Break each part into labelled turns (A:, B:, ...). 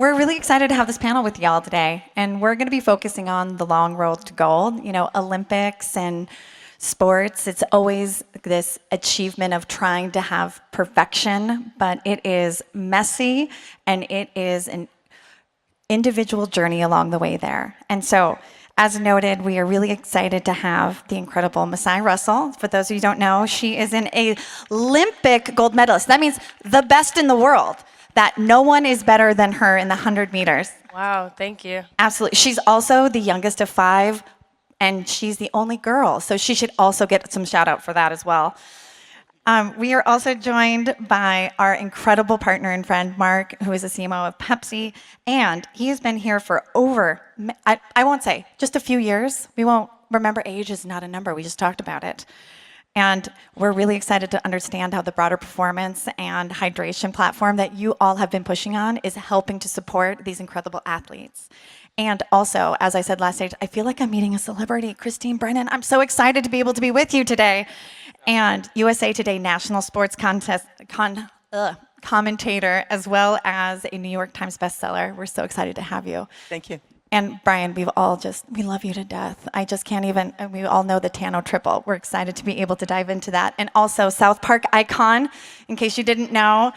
A: we're really excited to have this panel with y'all today, and we're going to be focusing on the long road to gold. You know, Olympics and sports, it's always this achievement of trying to have perfection, but it is messy, and it is an individual journey along the way there. And so, as noted, we are really excited to have the incredible Masai Russell. For those of you who don't know, she is an Olympic gold medalist. That means the best in the world, that no one is better than her in the 100 meters.
B: Wow, thank you.
A: Absolutely. She's also the youngest of 5, and she's the only girl, so she should also get some shout out for that as well. We are also joined by our incredible partner and friend, Mark, who is a CMO of Pepsi, and he has been here for over, I won't say, just a few years. We won't remember, age is not a number, we just talked about it. And we're really excited to understand how the broader performance and hydration platform that you all have been pushing on is helping to support these incredible athletes. And also, as I said last stage, I feel like I'm meeting a celebrity, Christine Brennan. I'm so excited to be able to be with you today. And USA Today National Sports commentator, as well as a New York Times bestseller. We're so excited to have you.
C: Thank you.
A: And Brian, we love you to death. I just can't even, we all know the Tano triple. We're excited to be able to dive into that. And also South Park icon, in case you didn't know,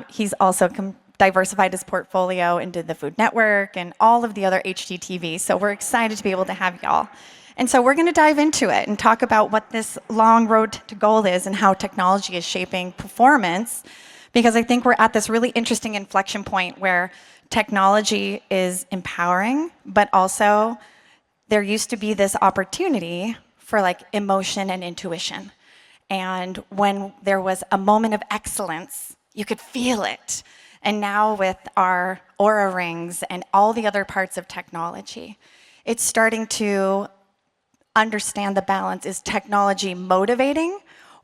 A: he's also diversified his portfolio into the Food Network and all of the other HGTV. So we're excited to be able to have y'all. And so we're going to dive into it and talk about what this long road to gold is and how technology is shaping performance, because I think we're at this really interesting inflection point where technology is empowering, but also there used to be this opportunity for like emotion and intuition. And when there was a moment of excellence, you could feel it. And now with our Aura rings and all the other parts of technology, it's starting to understand the balance. Is technology motivating,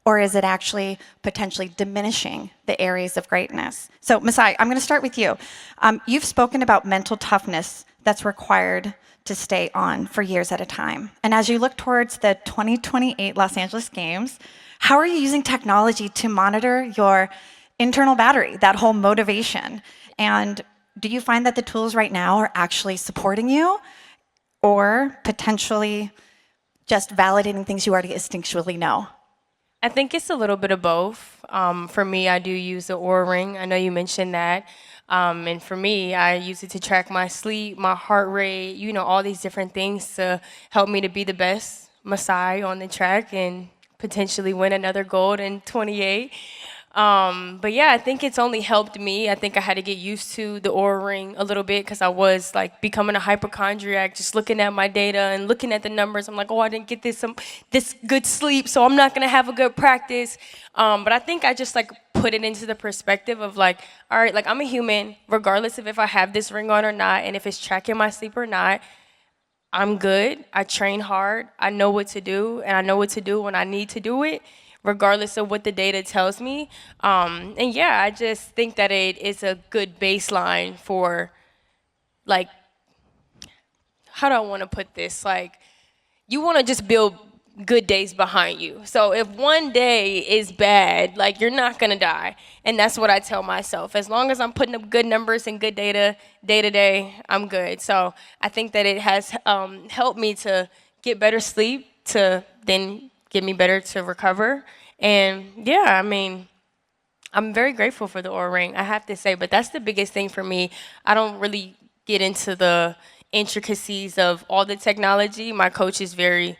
A: or is it actually potentially diminishing the areas of greatness? So Masai, I'm going to start with you. You've spoken about mental toughness that's required to stay on for years at a time. And as you look towards the 2028 Los Angeles Games, how are you using technology to monitor your internal battery, that whole motivation? And do you find that the tools right now are actually supporting you, or potentially just validating things you already instinctually know?
B: I think it's a little bit of both. For me, I do use the Oura Ring. I know you mentioned that. And for me, I use it to track my sleep, my heart rate, you know, all these different things to help me to be the best Masai on the track and potentially win another gold in 28. But yeah, I think it's only helped me. I think I had to get used to the Oura Ring a little bit because I was like becoming a hypochondriac, just looking at my data and looking at the numbers. I'm like, oh, I didn't get this good sleep, so I'm not gonna have a good practice. But I think I just like put it into the perspective of like, all right, like I'm a human, regardless of if I have this ring on or not, and if it's tracking my sleep or not, I'm good. I train hard. I know what to do, and I know what to do when I need to do it, regardless of what the data tells me. And yeah, I just think that it is a good baseline for, like, how do I want to put this? Like, you want to just build good days behind you. So if one day is bad, like, you're not going to die. And that's what I tell myself. As long as I'm putting up good numbers and good data day to day, I'm good. So I think that it has helped me to get better sleep, to then get me better to recover. And yeah, I mean, I'm very grateful for the Oura Ring, I have to say, but that's the biggest thing for me. I don't really get into the intricacies of all the technology. My coach is very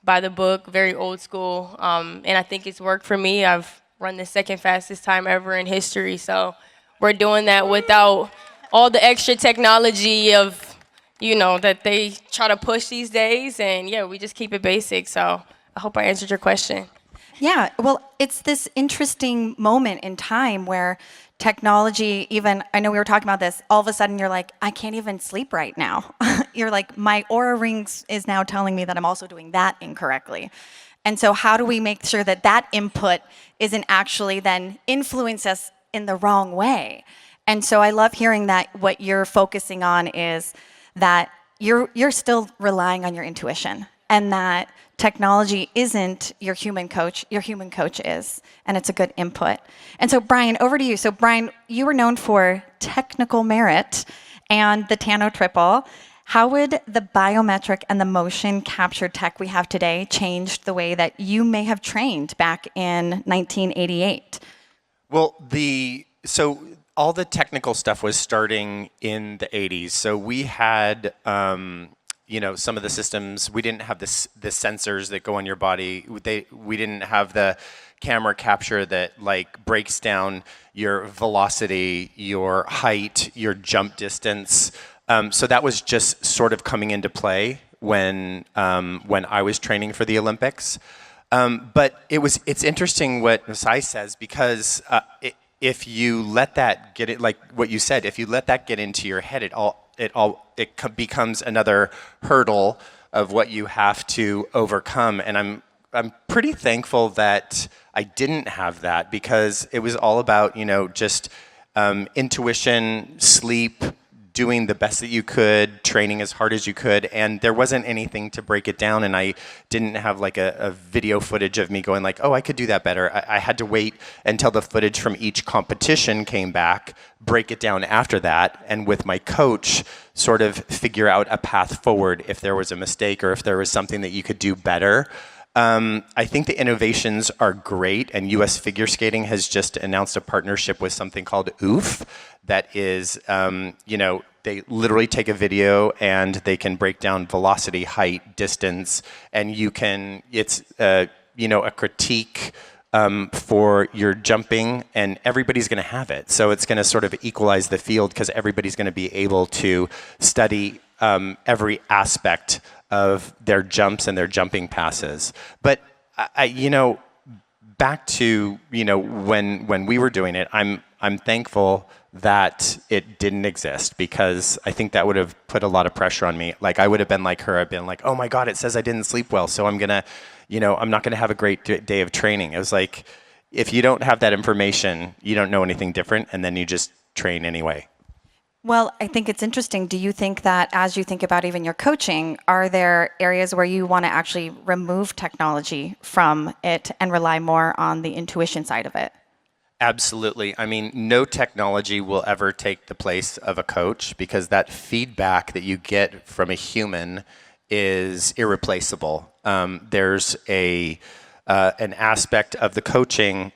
B: by the book, very old school, and I think it's worked for me. I've run the second fastest time ever in history, so we're doing that without all the extra technology of, you know, that they try to push these days. And yeah, we just keep it basic. So I hope I answered your question.
A: Yeah, well, it's this interesting moment in time where technology, even, I know we were talking about this, all of a sudden you're like, I can't even sleep right now. You're like, my Oura Rings is now telling me that I'm also doing that incorrectly. And so how do we make sure that that input isn't actually then influence us in the wrong way? And so I love hearing that what you're focusing on is that you're still relying on your intuition. and that technology isn't your human coach is, and it's a good input. And so Brian, over to you. So Brian, you were known for technical merit and the Tano triple. How would the biometric and the motion capture tech we have today change the way that you may have trained back in 1988?
C: Well, so all the technical stuff was starting in the 80s. So we had, some of the systems. We didn't have the sensors that go on your body. We didn't have the camera capture that like breaks down your velocity, your height, your jump distance. So that was just sort of coming into play when I was training for the Olympics. But it's interesting what Masai says, because if you let that get it, like what you said, if you let that get into your head, it becomes another hurdle of what you have to overcome. And I'm pretty thankful that I didn't have that, because it was all about just intuition, sleep, doing the best that you could, training as hard as you could, and there wasn't anything to break it down, and I didn't have like a video footage of me going like, oh, I could do that better. I had to wait until the footage from each competition came back, break it down after that, and with my coach, sort of figure out a path forward if there was a mistake or if there was something that you could do better. I think the innovations are great, and U.S. Figure Skating has just announced a partnership with something called OOF that is, they literally take a video and they can break down velocity, height, distance, and it's a critique for your jumping, and everybody's going to have it. So it's going to sort of equalize the field, because everybody's going to be able to study every aspect of their jumps and their jumping passes. But back to when we were doing it, I'm thankful that it didn't exist, because I think that would have put a lot of pressure on me. Like I would have been like her. I've been like, oh my God, it says I didn't sleep well, so I'm not gonna have a great day of training. It was like, if you don't have that information, you don't know anything different, and then you just train anyway.
A: Well, I think it's interesting. Do you think that as you think about even your coaching, are there areas where you want to actually remove technology from it and rely more on the intuition side of it?
C: Absolutely. I mean, no technology will ever take the place of a coach, because that feedback that you get from a human is irreplaceable. There's an aspect of the coaching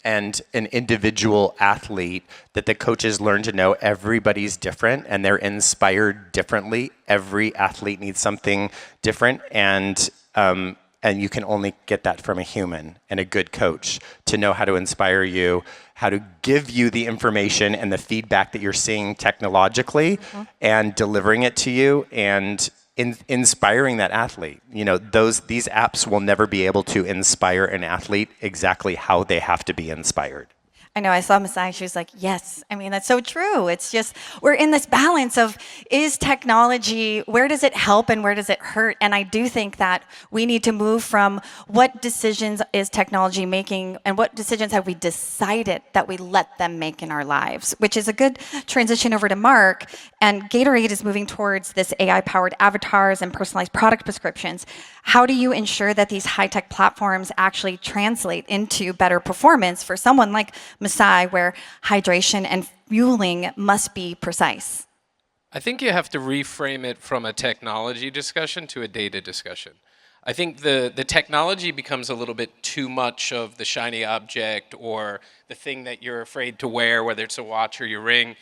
C: and an individual athlete that the coaches learn to know everybody's different and they're inspired differently. Every athlete needs something different, and you can only get that from a human and a good coach to know how to inspire you, how to give you the information and the feedback that you're seeing technologically, and delivering it to you and inspiring that athlete. These apps will never be able to inspire an athlete exactly how they have to be inspired.
A: I know, I saw Masai, she was like, yes. I mean, that's so true. It's just, we're in this balance of, is technology, where does it help and where does it hurt? And I do think that we need to move from what decisions is technology making and what decisions have we decided that we let them make in our lives, which is a good transition over to Mark. And Gatorade is moving towards this AI-powered avatars and personalized product prescriptions. How do you ensure that these high-tech platforms actually translate into better performance for someone like Masai, where hydration and fueling must be precise?
D: I think you have to reframe it from a technology discussion to a data discussion. I think the technology becomes a little bit too much of the shiny object or the thing that you're afraid to wear, whether it's a watch or your ring.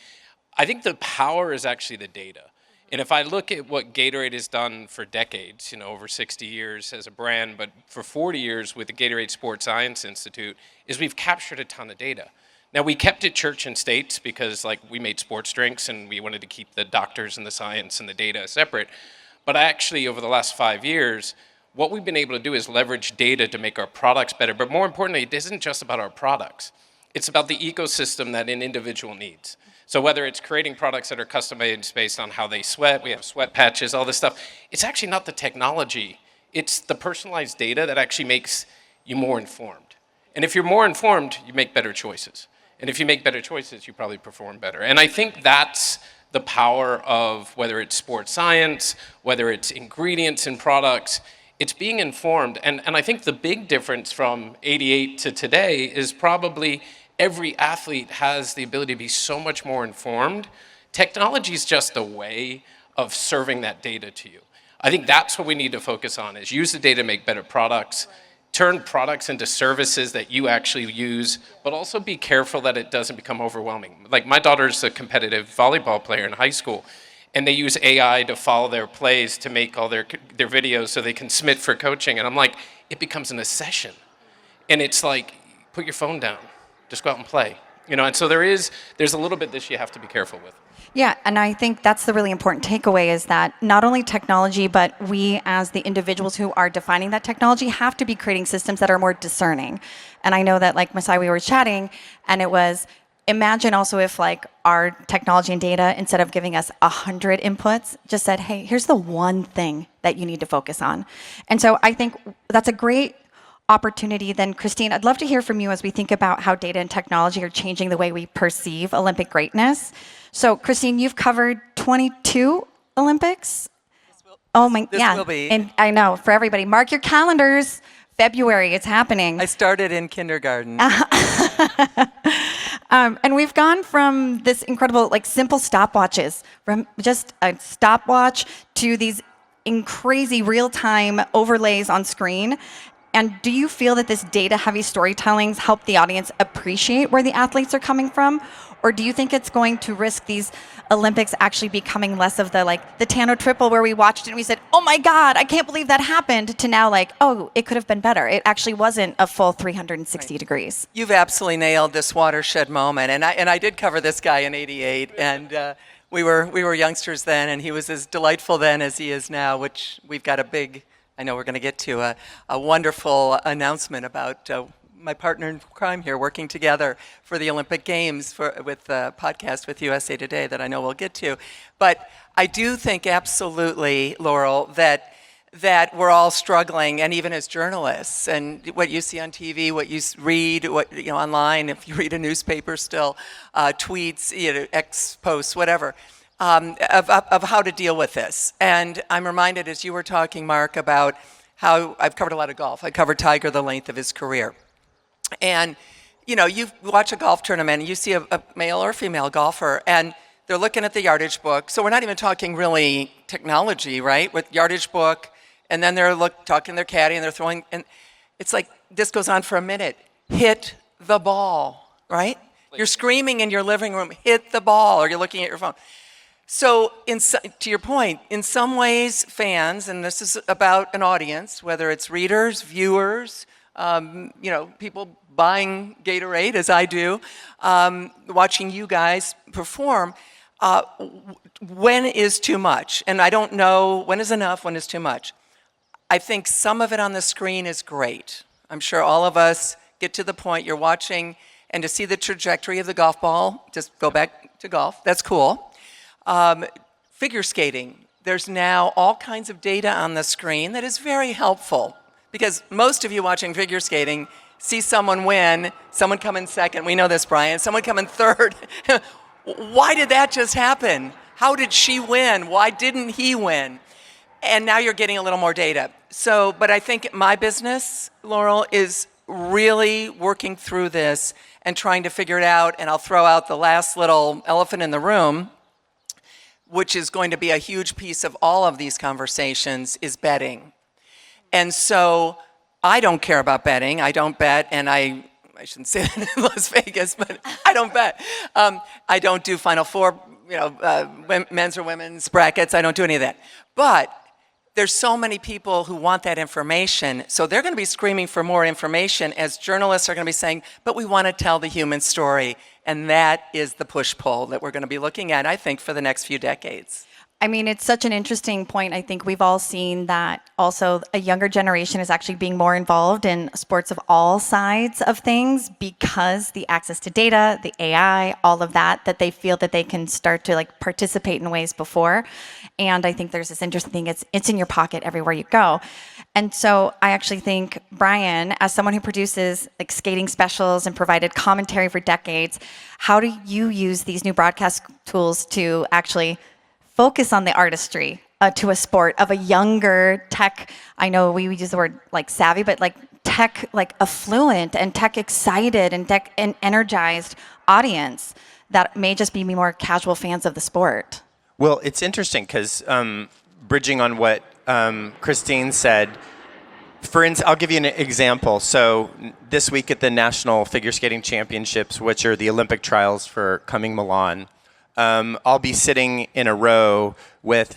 D: I think the power is actually the data. And if I look at what Gatorade has done for decades, over 60 years as a brand, but for 40 years with the Gatorade Sports Science Institute, is we've captured a ton of data. Now, we kept it church and states because we made sports drinks and we wanted to keep the doctors and the science and the data separate. But actually, over the last 5 years, what we've been able to do is leverage data to make our products better. But more importantly, it isn't just about our products. It's about the ecosystem that an individual needs. So whether it's creating products that are customized based on how they sweat, we have sweat patches, all this stuff, it's actually not the technology. It's the personalized data that actually makes you more informed. And if you're more informed, you make better choices. And if you make better choices, you probably perform better. And I think that's the power of whether it's sports science, whether it's ingredients in products, It's being informed. And I think the big difference from 88 to today is probably every athlete has the ability to be so much more informed. Technology is just a way of serving that data to you. I think that's what we need to focus on, is use the data to make better products, turn products into services that you actually use, but also be careful that it doesn't become overwhelming. Like, my daughter's a competitive volleyball player in high school, and they use AI to follow their plays to make all their videos so they can submit for coaching. And I'm like, it becomes an obsession. And it's like, put your phone down, just go out and play. And so there's a little bit this you have to be careful with.
A: Yeah, and I think that's the really important takeaway, is that not only technology, but we as the individuals who are defining that technology have to be creating systems that are more discerning. And I know that, like Masai, we were chatting, and it was, imagine also if like our technology and data, instead of giving us 100 inputs, just said, hey, here's the one thing that you need to focus on. And so I think that's a great opportunity. Then, Christine, I'd love to hear from you as we think about how data and technology are changing the way we perceive Olympic greatness. So, Christine, you've covered 22 Olympics.
E: This will be.
A: And I know, for everybody, mark your calendars. February, it's happening.
E: I started in kindergarten.
A: And we've gone from this incredible, like, simple stopwatches, from just a stopwatch to these crazy real-time overlays on screen. And do you feel that this data-heavy storytellings help the audience appreciate where the athletes are coming from? Or do you think it's going to risk these Olympics actually becoming less of the Tano triple where we watched it and we said, oh my God, I can't believe that happened, to now like, oh, it could have been better. It actually wasn't a full 360 degrees.
E: You've absolutely nailed this watershed moment. And I did cover this guy in '88, and we were youngsters then, and he was as delightful then as he is now, which we've got a big, I know we're going to get to a wonderful announcement about my partner in crime here working together for the Olympic Games with the podcast with USA Today that I know we'll get to. But I do think absolutely, Laurel, that we're all struggling, and even as journalists, and what you see on TV, what you read, online, if you read a newspaper still, tweets, X posts, whatever. Of how to deal with this. And I'm reminded, as you were talking, Mark, about how I've covered a lot of golf. I covered Tiger the length of his career. And, you watch a golf tournament and you see a male or female golfer, and they're looking at the yardage book. So we're not even talking really technology, right? With yardage book, and then they're talking to their caddy and they're throwing, and it's like, this goes on for a minute. Hit the ball, right? You're screaming in your living room, hit the ball, or you're looking at your phone. So, to your point, in some ways, fans, and this is about an audience, whether it's readers, viewers, people buying Gatorade, as I do, watching you guys perform, when is too much? And I don't know when is enough, when is too much. I think some of it on the screen is great. I'm sure all of us get to the point you're watching, and to see the trajectory of the golf ball, just go back to golf, that's cool. Figure skating, there's now all kinds of data on the screen that is very helpful, because most of you watching figure skating see someone win, someone come in second. We know this, Brian. Someone come in third. Why did that just happen? How did she win? Why didn't he win? And now you're getting a little more data. So, but I think my business, Laurel, is really working through this and trying to figure it out. And I'll throw out the last little elephant in the room, which is going to be a huge piece of all of these conversations, is betting. And so I don't care about betting. I don't bet, and I shouldn't say that in Las Vegas, but I don't bet. I don't do Final Four, men's or women's brackets. I don't do any of that. But there's so many people who want that information, so they're going to be screaming for more information, as journalists are going to be saying, but we want to tell the human story. And that is the push-pull that we're going to be looking at, I think, for the next few decades.
A: I mean, it's such an interesting point. I think we've all seen that also a younger generation is actually being more involved in sports of all sides of things, because the access to data, the AI, all of that they feel that they can start to participate in ways before. And I think there's this interesting thing, it's in your pocket everywhere you go. And so I actually think, Brian, as someone who produces skating specials and provided commentary for decades, how do you use these new broadcast tools to actually focus on the artistry to a sport of a younger tech. I know we use the word like savvy, but like tech, like affluent and tech excited and tech energized audience that may just be more casual fans of the sport.
C: Well, it's interesting because bridging on what Christine said, for instance, I'll give you an example. So this week at the National Figure Skating Championships, which are the Olympic trials for coming Milan, I'll be sitting in a row with,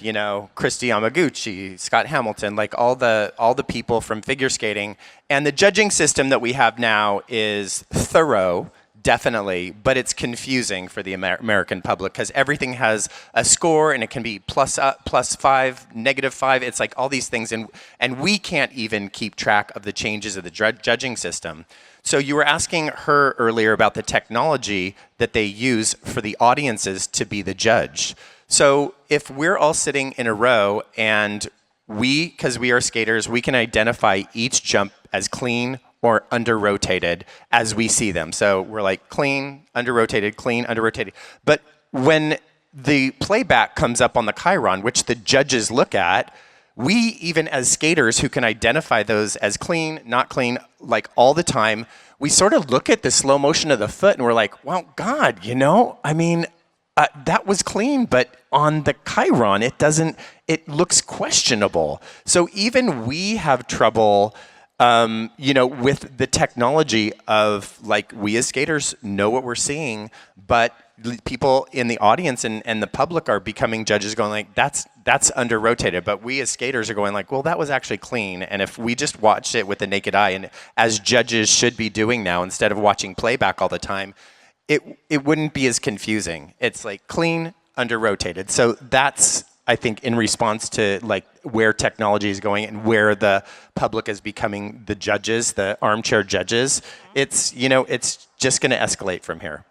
C: Christy Yamaguchi, Scott Hamilton, like all the people from figure skating. And the judging system that we have now is thorough, definitely, but it's confusing for the American public because everything has a score and it can be +5, -5. It's like all these things, and we can't even keep track of the changes of the judging system. So you were asking her earlier about the technology that they use for the audiences to be the judge. So if we're all sitting in a row and because we are skaters, we can identify each jump as clean or under-rotated as we see them. So we're like clean, under-rotated. But when the playback comes up on the chyron, which the judges look at, we, even as skaters who can identify those as clean, not clean, like all the time, we sort of look at the slow motion of the foot and we're like, well, God, that was clean, but on the chyron, it looks questionable. So even we have trouble with the technology of like we as skaters know what we're seeing, but people in the audience and the public are becoming judges going like, that's under rotated. But we as skaters are going like, well, that was actually clean. And if we just watched it with the naked eye, and as judges should be doing now, instead of watching playback all the time, it wouldn't be as confusing. It's like clean, under rotated. So that's, I think, in response to like where technology is going and where the public is becoming the judges, the armchair judges, it's just going to escalate from here.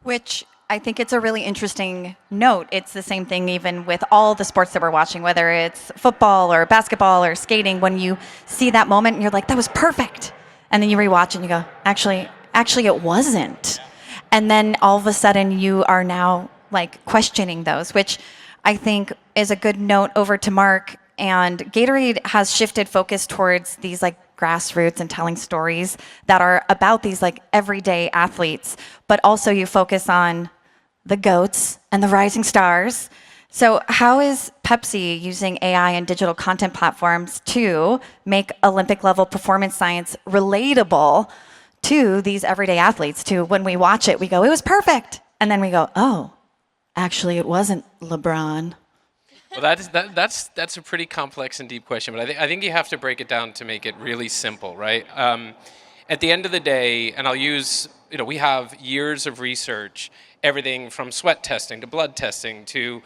A: Which I think it's a really interesting note. It's the same thing even with all the sports that we're watching, whether it's football or basketball or skating. When you see that moment and you're like, that was perfect. And then you rewatch and you go, actually it wasn't. And then all of a sudden you are now like questioning those, which I think is a good note over to Mark. And Gatorade has shifted focus towards these like grassroots and telling stories that are about these like everyday athletes, but also you focus on the GOATs and the rising stars. So how is Pepsi using AI and digital content platforms to make Olympic level performance science relatable to these everyday athletes? To when we watch it, we go, it was perfect. And then we go, oh, actually it wasn't LeBron.
D: Well, that's a pretty complex and deep question, but I think you have to break it down to make it really simple, right? At the end of the day, and I'll use, we have years of research, everything from sweat testing to blood testing to,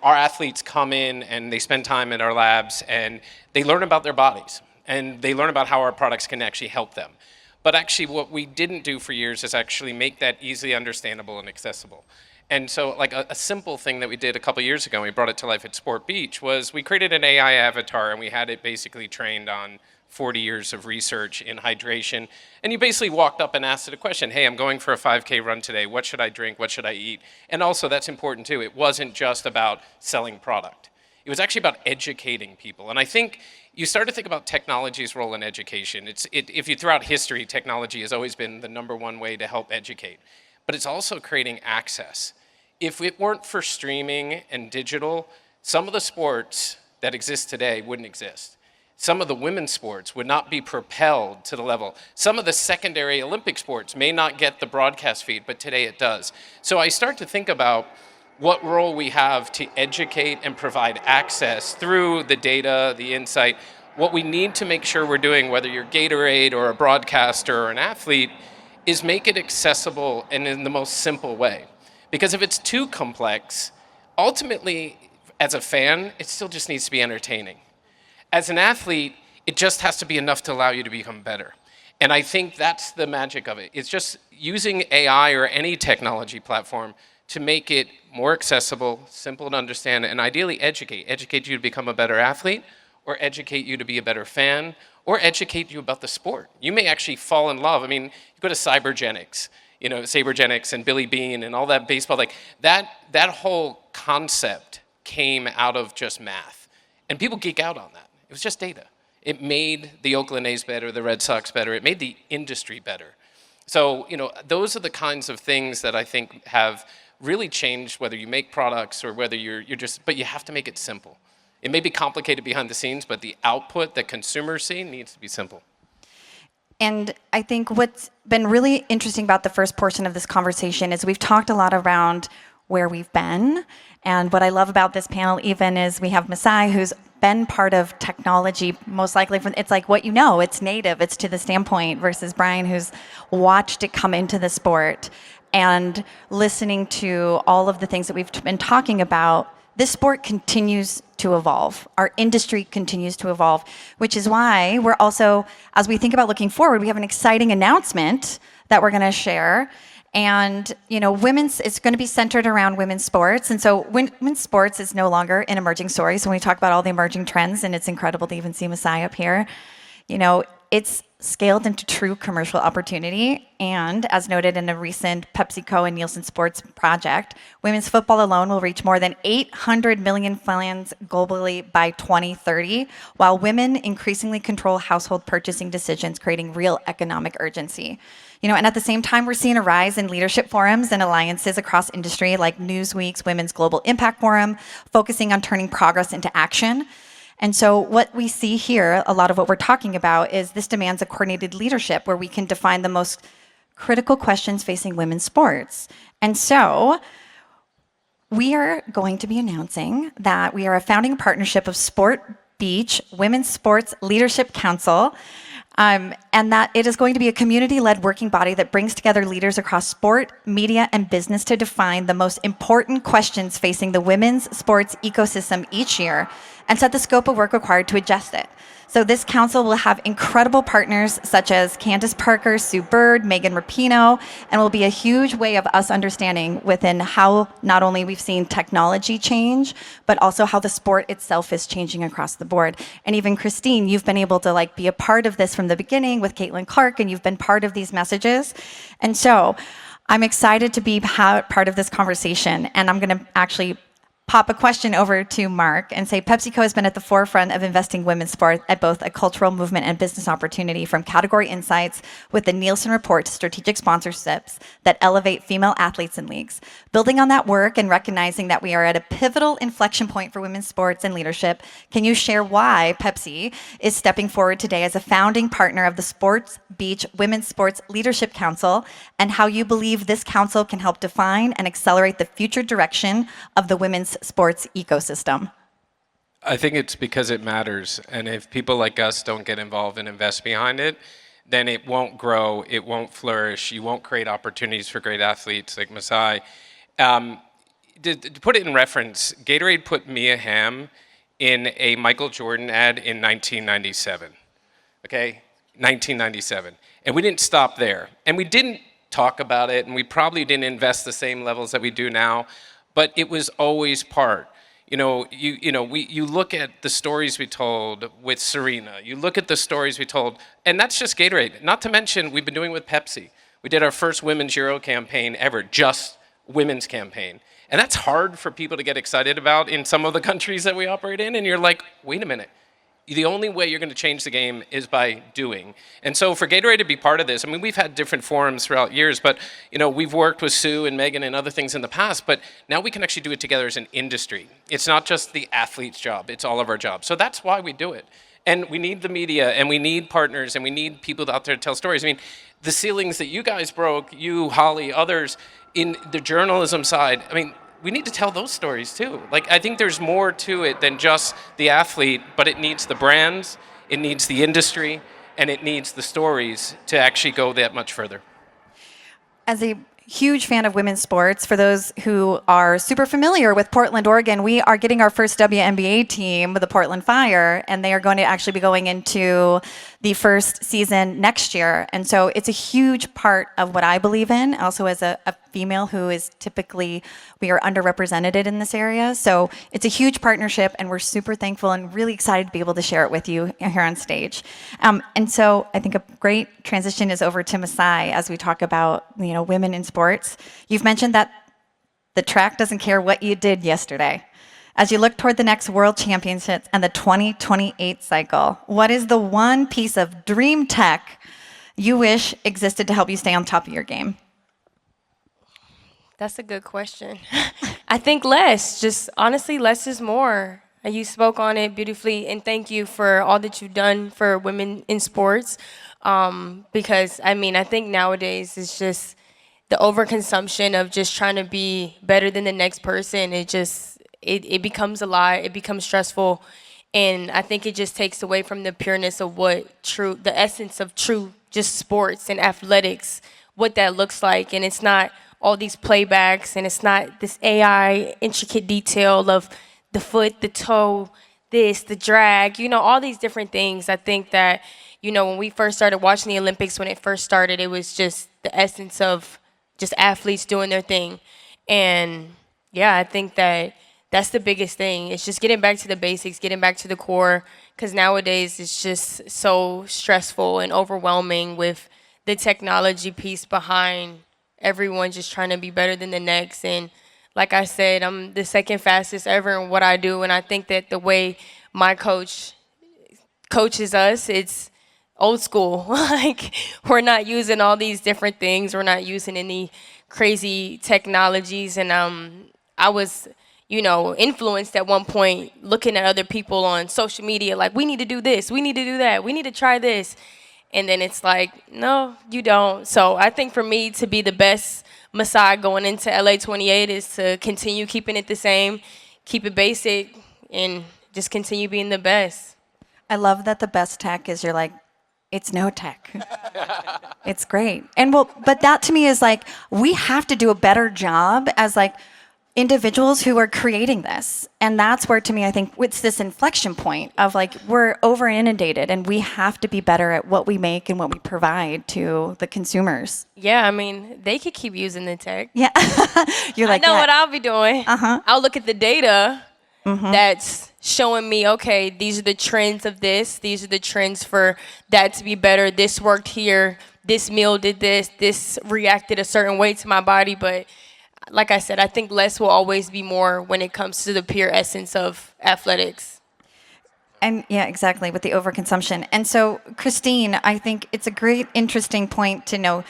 D: our athletes come in and they spend time in our labs and they learn about their bodies and they learn about how our products can actually help them. But actually what we didn't do for years is actually make that easily understandable and accessible. And so like a simple thing that we did a couple years ago, and we brought it to life at Sport Beach, was we created an AI avatar and we had it basically trained on 40 years of research in hydration. And you basically walked up and asked it a question, hey, I'm going for a 5K run today. What should I drink? What should I eat? And also that's important too. It wasn't just about selling product. It was actually about educating people. And I think you start to think about technology's role in education. If you throughout history, technology has always been the #1 way to help educate. But it's also creating access. If it weren't for streaming and digital, some of the sports that exist today wouldn't exist. Some of the women's sports would not be propelled to the level. Some of the secondary Olympic sports may not get the broadcast feed, but today it does. So I start to think about what role we have to educate and provide access through the data, the insight. What we need to make sure we're doing, whether you're Gatorade or a broadcaster or an athlete, is make it accessible and in the most simple way. Because if it's too complex, ultimately, as a fan, it still just needs to be entertaining. As an athlete, it just has to be enough to allow you to become better. And I think that's the magic of it. It's just using AI or any technology platform to make it more accessible, simple to understand, and ideally educate. Educate you to become a better athlete, or educate you to be a better fan, or educate you about the sport. You may actually fall in love. I mean, you go to Cybergenics, Sabergenics and Billy Bean and all that baseball, like that whole concept came out of just math. And people geek out on that. It was just data. It made the Oakland A's better, the Red Sox better. It made the industry better. So, those are the kinds of things that I think have really changed whether you make products or whether you're just, but you have to make it simple. It may be complicated behind the scenes, but the output that consumers see needs to be simple.
A: And I think what's been really interesting about the first portion of this conversation is we've talked a lot around where we've been. And what I love about this panel even is we have Masai, who's been part of technology, most likely from, it's like what you know, it's native, it's to the standpoint, versus Brian, who's watched it come into the sport. And listening to all of the things that we've been talking about, this sport continues to evolve. Our industry continues to evolve, which is why we're also, as we think about looking forward, we have an exciting announcement that we're going to share. And, it's going to be centered around women's sports. And so women's sports is no longer an emerging story. So when we talk about all the emerging trends, and it's incredible to even see Masai up here, it's scaled into true commercial opportunity. And as noted in a recent PepsiCo and Nielsen Sports project, women's football alone will reach more than 800 million fans globally by 2030, while women increasingly control household purchasing decisions, creating real economic urgency. And at the same time, we're seeing a rise in leadership forums and alliances across industry, like Newsweek's Women's Global Impact Forum, focusing on turning progress into action. And so what we see here, a lot of what we're talking about, is this demands a coordinated leadership where we can define the most critical questions facing women's sports. And so we are going to be announcing that we are a founding partnership of Sport Beach Women's Sports Leadership Council, and that it is going to be a community-led working body that brings together leaders across sport, media, and business to define the most important questions facing the women's sports ecosystem each year and set the scope of work required to adjust it. So this council will have incredible partners such as Candace Parker, Sue Bird, Megan Rapinoe, and will be a huge way of us understanding within how not only we've seen technology change, but also how the sport itself is changing across the board. And even Christine, you've been able to be a part of this from the beginning with Caitlin Clark, and you've been part of these messages. And so I'm excited to be part of this conversation, and I'm gonna actually pop a question over to Mark and say PepsiCo has been at the forefront of investing in women's sport at both a cultural movement and business opportunity, from category insights with the Nielsen report to strategic sponsorships that elevate female athletes and leagues. Building on that work and recognizing that we are at a pivotal inflection point for women's sports and leadership, can you share why Pepsi is stepping forward today as a founding partner of the Sports Beach Women's Sports Leadership Council, and how you believe this council can help define and accelerate the future direction of the women's sports ecosystem?
D: I think it's because it matters. And if people like us don't get involved and invest behind it, then it won't grow, it won't flourish, you won't create opportunities for great athletes like Masai. To put it in reference, Gatorade put Mia Hamm in a Michael Jordan ad in 1997. Okay? 1997. And we didn't stop there. And we didn't talk about it, and we probably didn't invest the same levels that we do now, but it was always part. You look at the stories we told with Serena, you look at the stories we told, and that's just Gatorade. Not to mention, we've been doing with Pepsi. We did our first Women's Euro campaign ever, just women's campaign. And that's hard for people to get excited about in some of the countries that we operate in, and you're like, wait a minute. The only way you're going to change the game is by doing. And so for Gatorade to be part of this, I mean, we've had different forums throughout years, but we've worked with Sue and Megan and other things in the past, but now we can actually do it together as an industry. It's not just the athlete's job, it's all of our jobs. So that's why we do it. And we need the media, and we need partners, and we need people out there to tell stories. I mean, the ceilings that you guys broke, you, Holly, others, in the journalism side, I mean, we need to tell those stories too. I think there's more to it than just the athlete, but it needs the brands, it needs the industry, and it needs the stories to actually go that much further.
A: As a huge fan of women's sports, for those who are super familiar with Portland, Oregon, we are getting our first WNBA team with the Portland Fire, and they are going to actually be going into the first season next year. And so it's a huge part of what I believe in, also as a female who is typically, we are underrepresented in this area. So it's a huge partnership, and we're super thankful and really excited to be able to share it with you here on stage. And so I think a great transition is over to Masai as we talk about women in sports. You've mentioned that the track doesn't care what you did yesterday. As you look toward the next World Championships and the 2028 cycle, what is the one piece of dream tech you wish existed to help you stay on top of your game?
B: That's a good question. I think less. Just honestly, less is more. You spoke on it beautifully, and thank you for all that you've done for women in sports. Because I think nowadays it's just the overconsumption of just trying to be better than the next person. It becomes a lot. It becomes stressful, and I think it just takes away from the pureness of the essence of true just sports and athletics, what that looks like, and it's not all these playbacks, and it's not this AI intricate detail of the foot, the toe, the drag, all these different things. I think that, when we first started watching the Olympics, when it first started, it was just the essence of just athletes doing their thing. And yeah, I think that that's the biggest thing. It's just getting back to the basics, getting back to the core, because nowadays it's just so stressful and overwhelming with the technology piece behind everyone just trying to be better than the next. And like I said, I'm the second fastest ever in what I do, and I think that the way my coach coaches us, it's old school. Like, we're not using all these different things. We're not using any crazy technologies. And I was, influenced at one point looking at other people on social media, like, we need to do this, we need to do that, we need to try this. And then it's like, no, you don't. So I think for me to be the best Masai going into LA 28 is to continue keeping it the same, keep it basic, and just continue being the best.
A: I love that the best tech is you're like, it's no tech. It's great. And but that to me is like, we have to do a better job as like individuals who are creating this. And that's where, to me, I think it's this inflection point of like, we're over inundated and we have to be better at what we make and what we provide to the consumers.
B: Yeah, they could keep using the tech.
A: Yeah. You're like,
B: I know
A: yeah.
B: what I'll be doing. I'll look at the data that's showing me, okay, these are the trends of this. These are the trends for that to be better. This worked here. This meal did this. This reacted a certain way to my body. But like I said, I think less will always be more when it comes to the pure essence of athletics.
A: And yeah, exactly, with the overconsumption. And so, Christine, I think it's a great, interesting point to know.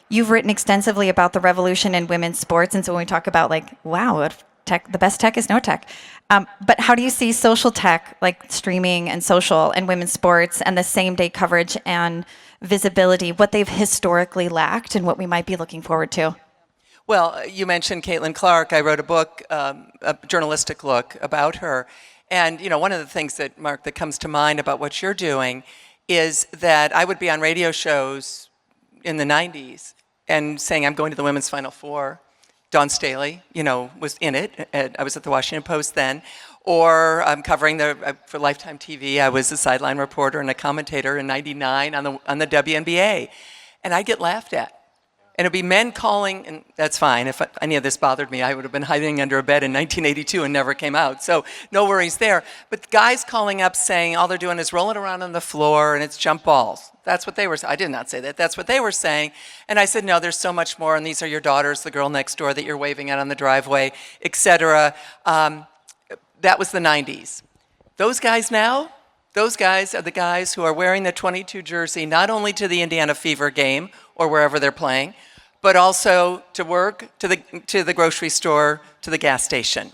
A: You've written extensively about the revolution in women's sports. And so when we talk about like, wow, the best tech is no tech. But how do you see social tech, like streaming and social and women's sports and the same day coverage and visibility, what they've historically lacked and what we might be looking forward to?
E: Well, you mentioned Caitlin Clark. I wrote a book, a journalistic look about her. And, one of the things that, Mark, that comes to mind about what you're doing is that I would be on radio shows in the 90s and saying, I'm going to the Women's Final Four. Dawn Staley, was in it. I was at the Washington Post then. Or I'm covering for Lifetime TV. I was a sideline reporter and a commentator in '99 on the WNBA. And I'd get laughed at. And it'd be men calling, and that's fine. If any of this bothered me, I would have been hiding under a bed in 1982 and never came out. So no worries there. But guys calling up saying all they're doing is rolling around on the floor and it's jump balls. That's what they were saying. I did not say that. That's what they were saying. And I said, no, there's so much more. And these are your daughters, the girl next door that you're waving at on the driveway, etc. That was the 90s. Those guys now, those guys are the guys who are wearing the 22 jersey, not only to the Indiana Fever game or wherever they're playing, but also to work, to the grocery store, to the gas station.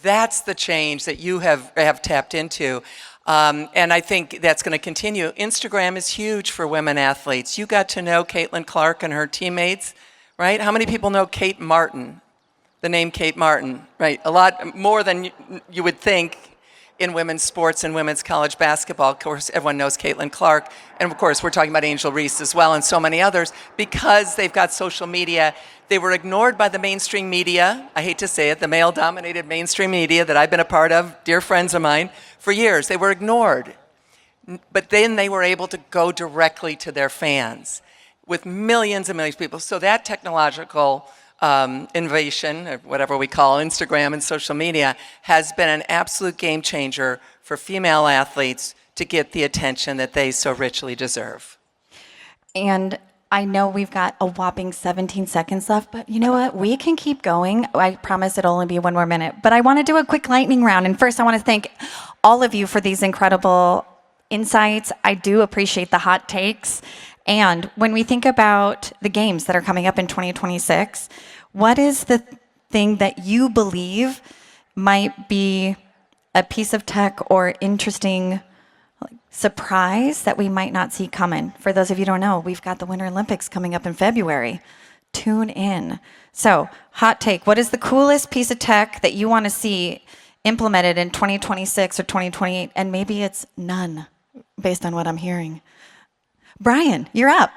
E: That's the change that you have tapped into. And I think that's going to continue. Instagram is huge for women athletes. You got to know Caitlin Clark and her teammates, right? How many people know Kate Martin? The name Kate Martin, right? A lot more than you would think in women's sports and women's college basketball. Of course, everyone knows Caitlin Clark. And of course, we're talking about Angel Reese as well and so many others. Because they've got social media, they were ignored by the mainstream media. I hate to say it, the male-dominated mainstream media that I've been a part of, dear friends of mine, for years. They were ignored. But then they were able to go directly to their fans with millions and millions of people. So that technological innovation, or whatever we call Instagram and social media, has been an absolute game changer for female athletes to get the attention that they so richly deserve.
A: And I know we've got a whopping 17 seconds left, but you know what? We can keep going. I promise it'll only be 1 more minute. But I want to do a quick lightning round. And first, I want to thank all of you for these incredible insights. I do appreciate the hot takes. And when we think about the games that are coming up in 2026, what is the thing that you believe might be a piece of tech or interesting surprise that we might not see coming? For those of you who don't know, we've got the Winter Olympics coming up in February. Tune in. So, hot take. What is the coolest piece of tech that you want to see implemented in 2026 or 2028? And maybe it's none, based on what I'm hearing. Brian, you're up.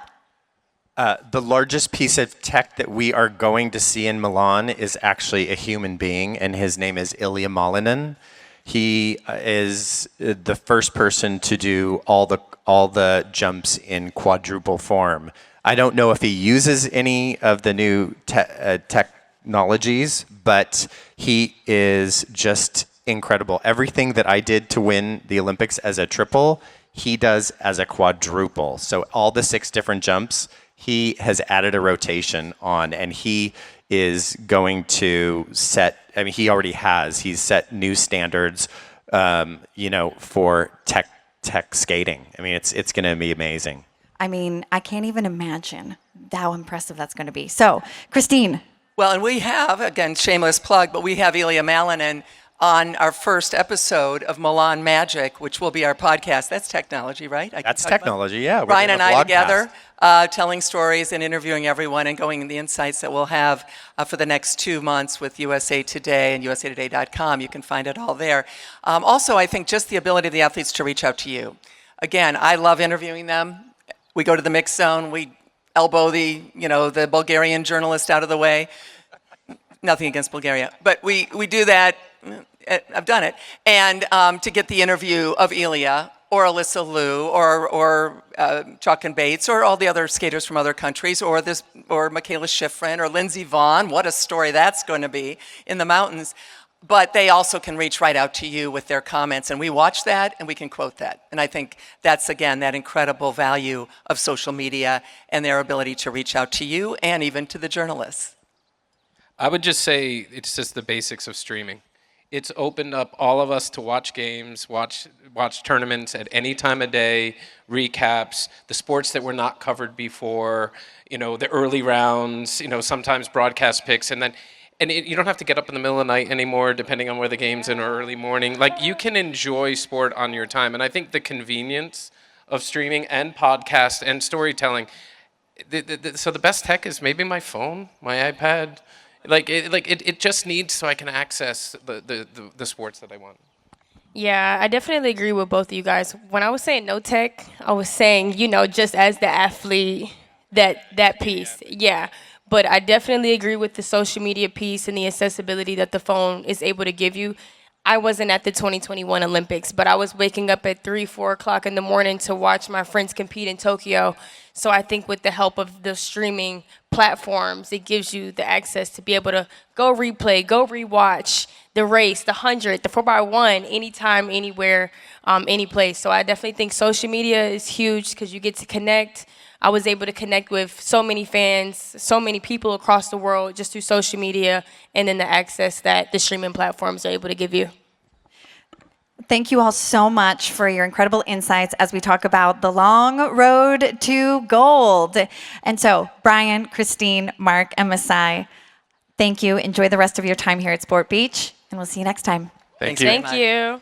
C: The largest piece of tech that we are going to see in Milan is actually a human being, and his name is Ilya Malinin. He is the first person to do all the jumps in quadruple form. I don't know if he uses any of the new technologies, but he is just incredible. Everything that I did to win the Olympics as a triple, he does as a quadruple. So all the 6 different jumps, he has added a rotation on, and he is going to set, I mean, he already has, he's set new standards, for tech skating. I mean, it's going to be amazing.
A: I mean, I can't even imagine how impressive that's going to be. So, Christine.
E: Well, and we have, again, shameless plug, but we have Ilya Malinin on our first episode of Milan Magic, which will be our podcast. That's technology, right?
C: That's technology, yeah.
E: Ryan and I together, telling stories and interviewing everyone and going into the insights that we'll have for the next 2 months with USA Today and usatoday.com. You can find it all there. Also, I think just the ability of the athletes to reach out to you. Again, I love interviewing them. We go to the mix zone. We elbow the Bulgarian journalist out of the way. Nothing against Bulgaria, but we do that. I've done it. And to get the interview of Ilya or Alyssa Liu or Chuck and Bates or all the other skaters from other countries or Michaela Schifrin or Lindsey Vonn. What a story that's going to be in the mountains. But they also can reach right out to you with their comments. And we watch that and we can quote that. And I think that's, again, that incredible value of social media and their ability to reach out to you and even to the journalists.
D: I would just say it's just the basics of streaming. It's opened up all of us to watch games, watch tournaments at any time of day, recaps, the sports that were not covered before, the early rounds, sometimes broadcast picks, and you don't have to get up in the middle of the night anymore, depending on where the game's in, or early morning. Like, you can enjoy sport on your time, and I think the convenience of streaming and podcast and storytelling. So the best tech is maybe my phone, my iPad. It just needs so I can access the sports that I want.
B: Yeah, I definitely agree with both of you guys. When I was saying no tech, I was saying, just as the athlete, that piece. Yeah. But I definitely agree with the social media piece and the accessibility that the phone is able to give you. I wasn't at the 2021 Olympics, but I was waking up at 3, 4 o'clock in the morning to watch my friends compete in Tokyo. So I think with the help of the streaming platforms, it gives you the access to be able to go replay, go rewatch the race, the 100, the 4x1, anytime, anywhere, any place. So I definitely think social media is huge because you get to connect. I was able to connect with so many fans, so many people across the world just through social media, and then the access that the streaming platforms are able to give you.
A: Thank you all so much for your incredible insights as we talk about the long road to gold. And so, Brian, Christine, Mark, and Masai, thank you. Enjoy the rest of your time here at Sport Beach, and we'll see you next time.
D: Thank you.
B: Thank you.